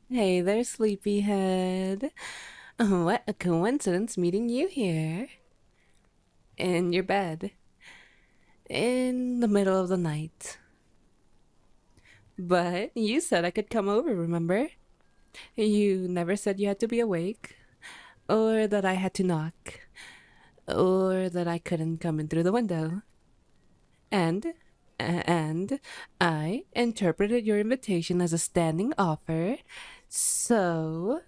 Hey there, sleepyhead. What a coincidence meeting you here. In your bed. In the middle of the night. But you said I could come over, remember? You never said you had to be awake. Or that I had to knock. Or that I couldn't come in through the window. And, and I interpreted your invitation as a standing offer. So,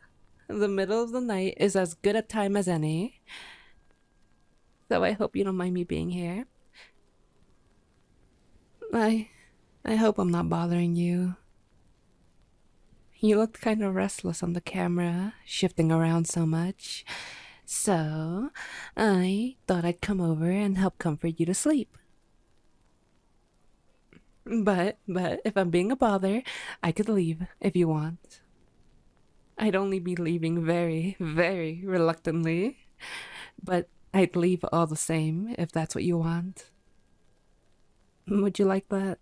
the middle of the night is as good a time as any. So I hope you don't mind me being here. I I hope I'm not bothering you. You looked kind of restless on the camera, shifting around so much. So, I thought I'd come over and help comfort you to sleep. But if I'm being a bother, I could leave if you want. I'd only be leaving very, very reluctantly, but I'd leave all the same if that's what you want. Would you like that?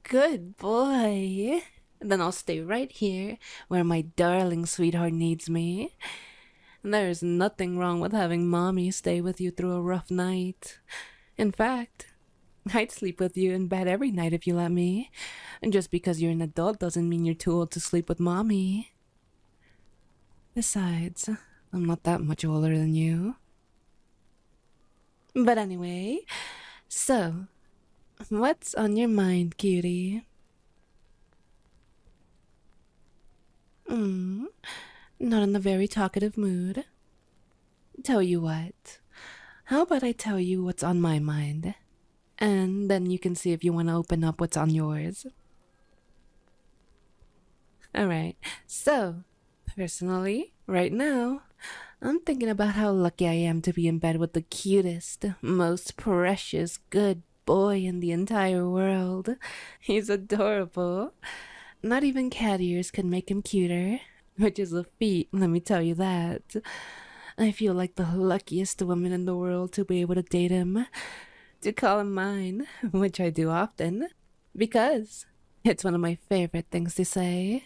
Good boy. Then I'll stay right here where my darling sweetheart needs me. There's nothing wrong with having mommy stay with you through a rough night. In fact, I'd sleep with you in bed every night if you let me. And just because you're an adult doesn't mean you're too old to sleep with mommy. Besides, I'm not that much older than you. But anyway, so, what's on your mind, cutie? Not in a very talkative mood. Tell you what, how about I tell you what's on my mind? And then you can see if you want to open up what's on yours. Alright, so, personally, right now, I'm thinking about how lucky I am to be in bed with the cutest, most precious, good boy in the entire world. He's adorable. Not even cat ears could make him cuter, which is a feat, let me tell you that. I feel like the luckiest woman in the world to be able to date him, to call him mine, which I do often, because it's one of my favorite things to say.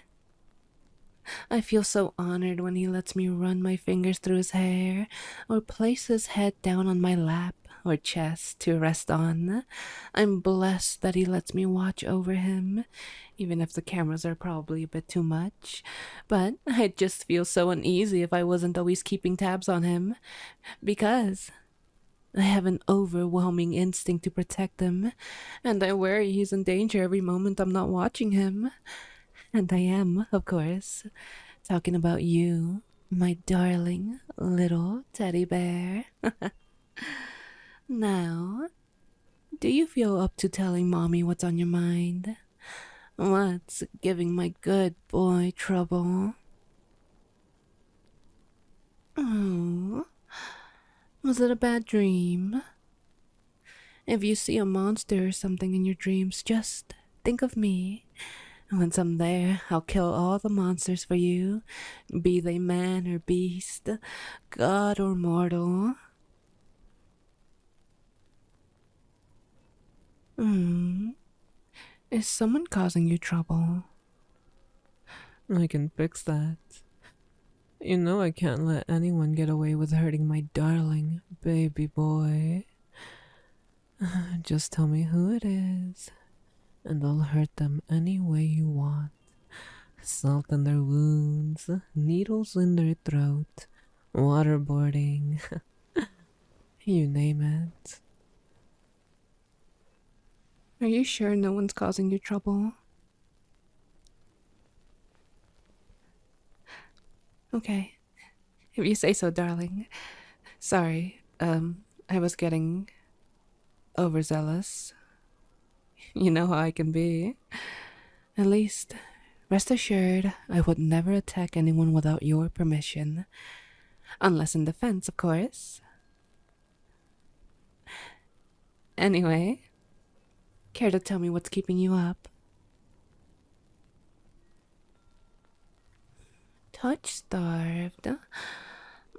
I feel so honored when he lets me run my fingers through his hair, or place his head down on my lap or chest to rest on. I'm blessed that he lets me watch over him, even if the cameras are probably a bit too much. But I'd just feel so uneasy if I wasn't always keeping tabs on him, because I have an overwhelming instinct to protect him, and I worry he's in danger every moment I'm not watching him. And I am, of course, talking about you, my darling little teddy bear. Now, do you feel up to telling mommy what's on your mind? What's giving my good boy trouble? Oh, was it a bad dream? If you see a monster or something in your dreams, just think of me. Once I'm there, I'll kill all the monsters for you, be they man or beast, god or mortal. Is someone causing you trouble? I can fix that. You know I can't let anyone get away with hurting my darling baby boy. Just tell me who it is, and I'll hurt them any way you want. Salt in their wounds, needles in their throat, waterboarding, you name it. Are you sure no one's causing you trouble? Okay, if you say so, darling. Sorry, I was getting overzealous. You know how I can be. At least, rest assured, I would never attack anyone without your permission. Unless in defense, of course. Anyway, care to tell me what's keeping you up? Touch starved.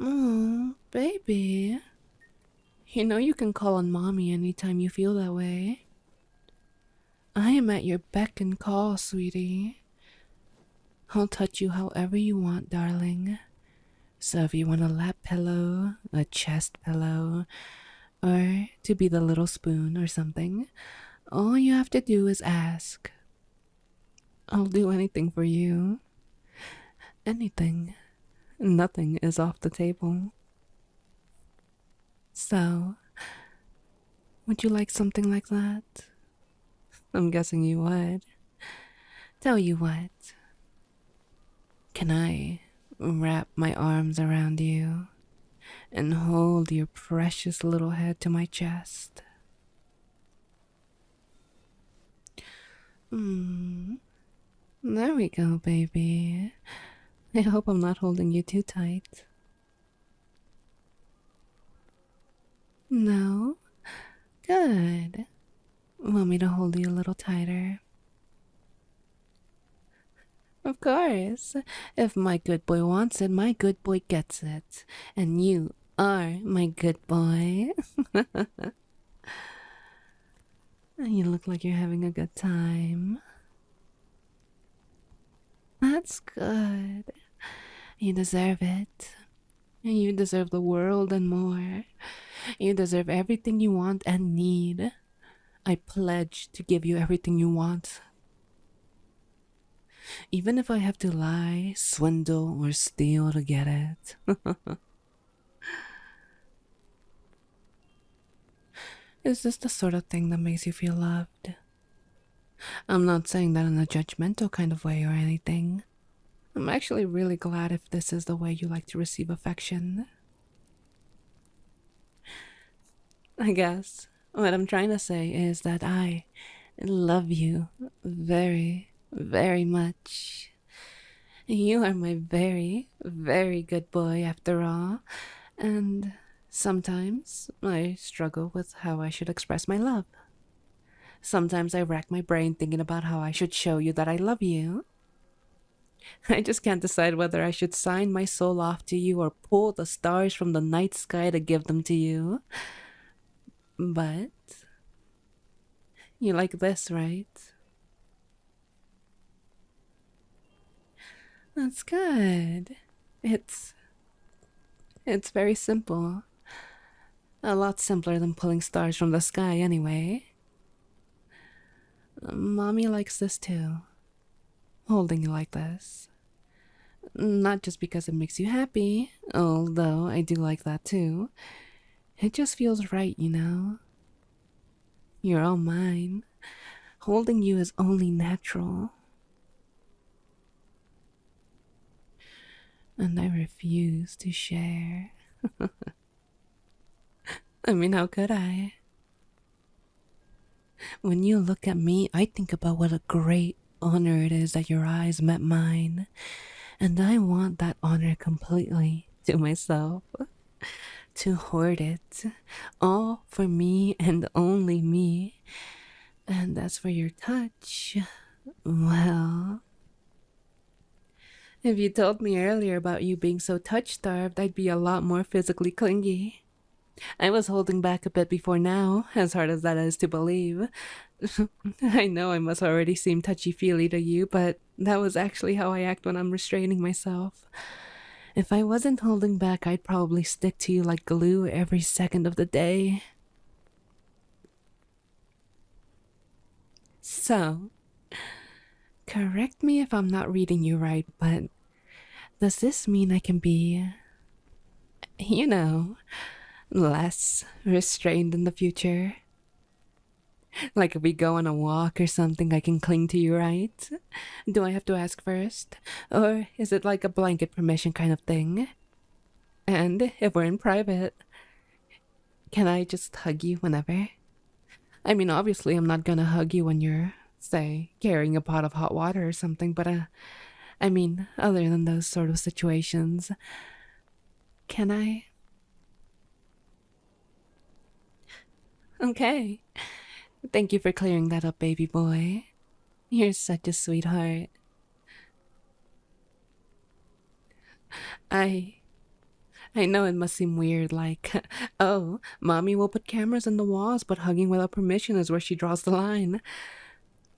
Oh, baby. You know you can call on mommy anytime you feel that way. I am at your beck and call, sweetie. I'll touch you however you want, darling. So if you want a lap pillow, a chest pillow, or to be the little spoon or something, all you have to do is ask. I'll do anything for you. Anything. Nothing is off the table. So, would you like something like that? I'm guessing you would. Tell you what. Can I wrap my arms around you and hold your precious little head to my chest? There we go, baby. I hope I'm not holding you too tight. No? Good. Want me to hold you a little tighter? Of course. If my good boy wants it, my good boy gets it. And you are my good boy. You look like you're having a good time. That's good. You deserve it. You deserve the world and more. You deserve everything you want and need. I pledge to give you everything you want. Even if I have to lie, swindle, or steal to get it. Is this the sort of thing that makes you feel loved? I'm not saying that in a judgmental kind of way or anything. I'm actually really glad if this is the way you like to receive affection. I guess what I'm trying to say is that I love you very, very much. You are my very, very good boy after all, and sometimes I struggle with how I should express my love. Sometimes I rack my brain thinking about how I should show you that I love you. I just can't decide whether I should sign my soul off to you or pull the stars from the night sky to give them to you. But you like this, right? That's good. It's very simple. A lot simpler than pulling stars from the sky anyway. Mommy likes this too. Holding you like this. Not just because it makes you happy, although I do like that too. It just feels right, you know? You're all mine. Holding you is only natural. And I refuse to share. I mean, how could I? When you look at me, I think about what a great honor it is that your eyes met mine. And I want that honor completely to myself. To hoard it. All for me and only me. And as for your touch, well... If you told me earlier about you being so touch-starved, I'd be a lot more physically clingy. I was holding back a bit before now, as hard as that is to believe. I know I must already seem touchy-feely to you, but that was actually how I act when I'm restraining myself. If I wasn't holding back, I'd probably stick to you like glue every second of the day. So, correct me if I'm not reading you right, but does this mean I can be, you know, less restrained in the future? Like if we go on a walk or something, I can cling to you, right? Do I have to ask first? Or is it like a blanket permission kind of thing? And if we're in private, can I just hug you whenever? I mean, obviously I'm not gonna hug you when you're, say, carrying a pot of hot water or something, but I mean, other than those sort of situations, can I? Okay. Thank you for clearing that up, baby boy. You're such a sweetheart. I know it must seem weird, like, oh, mommy will put cameras in the walls, but hugging without permission is where she draws the line.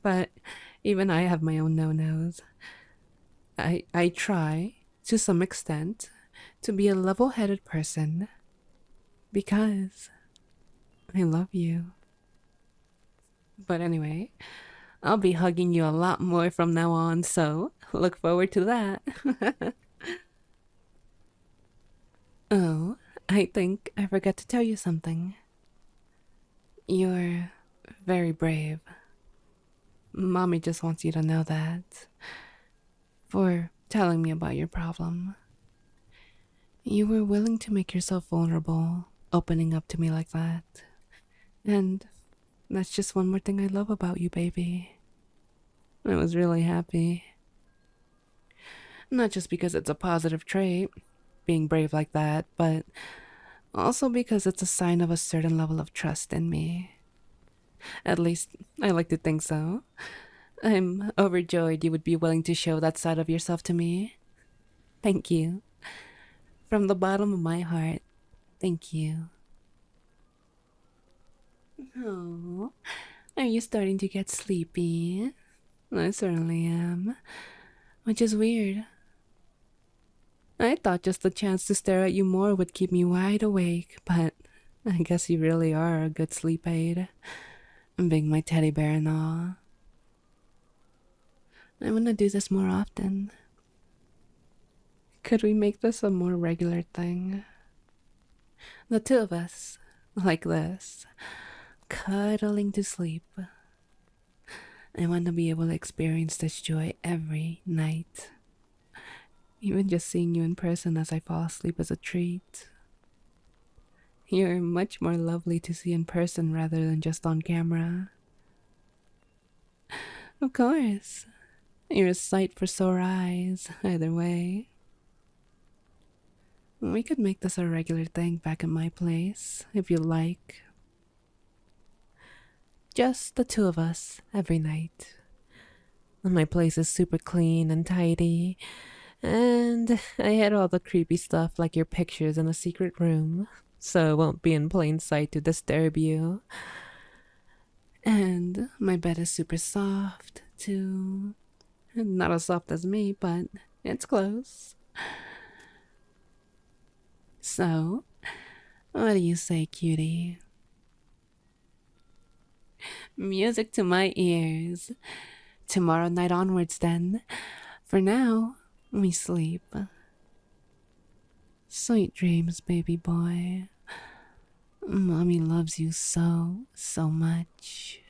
But even I have my own no-nos. I try, to some extent, to be a level-headed person because I love you. But anyway, I'll be hugging you a lot more from now on, so look forward to that. Oh, I think I forgot to tell you something. You're very brave. Mommy just wants you to know that. For telling me about your problem. You were willing to make yourself vulnerable, opening up to me like that. And that's just one more thing I love about you, baby. I was really happy. Not just because it's a positive trait, being brave like that, but also because it's a sign of a certain level of trust in me. At least, I like to think so. I'm overjoyed you would be willing to show that side of yourself to me. Thank you. From the bottom of my heart, thank you. Oh, are you starting to get sleepy? I certainly am. Which is weird. I thought just the chance to stare at you more would keep me wide awake, but I guess you really are a good sleep aid. Being my teddy bear and all. I want to do this more often. Could we make this a more regular thing? The two of us, like this, cuddling to sleep. I want to be able to experience this joy every night. Even just seeing you in person as I fall asleep is a treat. You're much more lovely to see in person rather than just on camera. Of course. You're a sight for sore eyes, either way. We could make this a regular thing back at my place, if you like. Just the two of us, every night. My place is super clean and tidy, and I had all the creepy stuff like your pictures in a secret room, so it won't be in plain sight to disturb you. And my bed is super soft, too. Not as soft as me, but it's close. So, what do you say, cutie? Music to my ears. Tomorrow night onwards, then. For now, we sleep. Sweet dreams, baby boy. Mommy loves you so, so much.